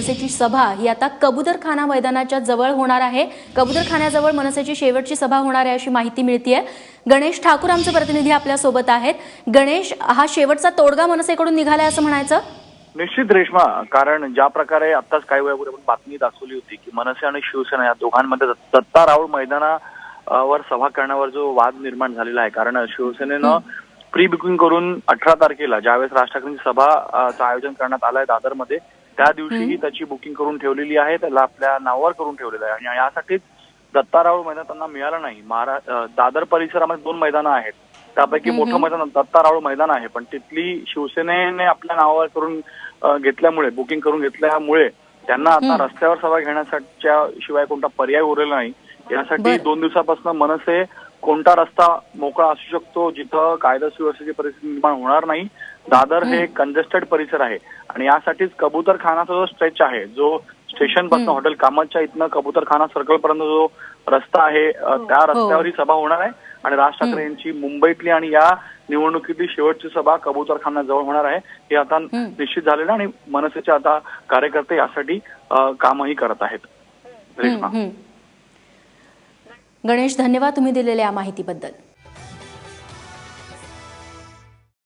मनसेची सभा ही आता कबूतरखाना मैदानाच्या जवळ होणार आहे। कबूतरखान्याजवळ मनसेची शेवटची सभा होणार आहे अशी माहिती मिळतेय। गणेश ठाकूर आमचे प्रतिनिधी आपल्या सोबत आहेत। गणेश, हा शेवटचा तोडगा मनसेकडून निघालाय असं म्हणायचं? निश्चित रेश्मा, कारण ज्या प्रकारे आताच काही वेळापूर्वी आपण बातमी दाखवली होती की मनसे आणि शिवसेना या दोघांमध्ये दत्ता राऊळ मैदानावर सभा करण्यावर जो वाद निर्माण झालेला आहे, कारण शिवसेनेनं प्री बुकिंग करून 18 तारखेला ज्यावेळेस राज ठाकरेंची सभाचं आयोजन करण्यात आलंय दादरमध्ये, त्या दिवशीही त्याची बुकिंग करून ठेवलेली आहे, त्याला आपल्या नावावर करून ठेवलेलं आहे आणि यासाठीच दत्ता राऊळ मैदान त्यांना मिळालं नाही। दादर परिसरामध्ये 2 मैदानं आहेत, त्यापैकी मोठं मैदान दत्ता राऊळ मैदान आहे, पण तिथली शिवसेनेने आपल्या नावावर करून घेतल्यामुळे, बुकिंग करून घेतल्यामुळे त्यांना आता रस्त्यावर सभा घेण्याच्या शिवाय कोणता पर्याय उरलेला नाही। यासाठी 2 दिवसापासून मनसे कोणता रस्ता मोकळा असू शकतो जिथं कायदा सुव्यवस्थेची परिस्थिती निर्माण होणार नाही। दादर हे कंजेस्टेड परिसर आहे आणि यासाठीच कबूतरखानाचा जो स्ट्रेच आहे, जो स्टेशन पासून हॉटेल कामाच्या इथनं कबूतरखाना सर्कल पर्यंत जो रस्ता आहे, त्या रस्त्यावर ही सभा होणार आहे आणि राज ठाकरे यांची मुंबईतली आणि या निवडणुकीतली शेवटची सभा कबूतरखाना जवळ होणार आहे, हे आता निश्चित झालेलं आणि मनसेचे आता कार्यकर्ते यासाठी कामही करत आहेत। गणेश, धन्यवाद तुम्ही दिलेल्या या माहितीबद्दल।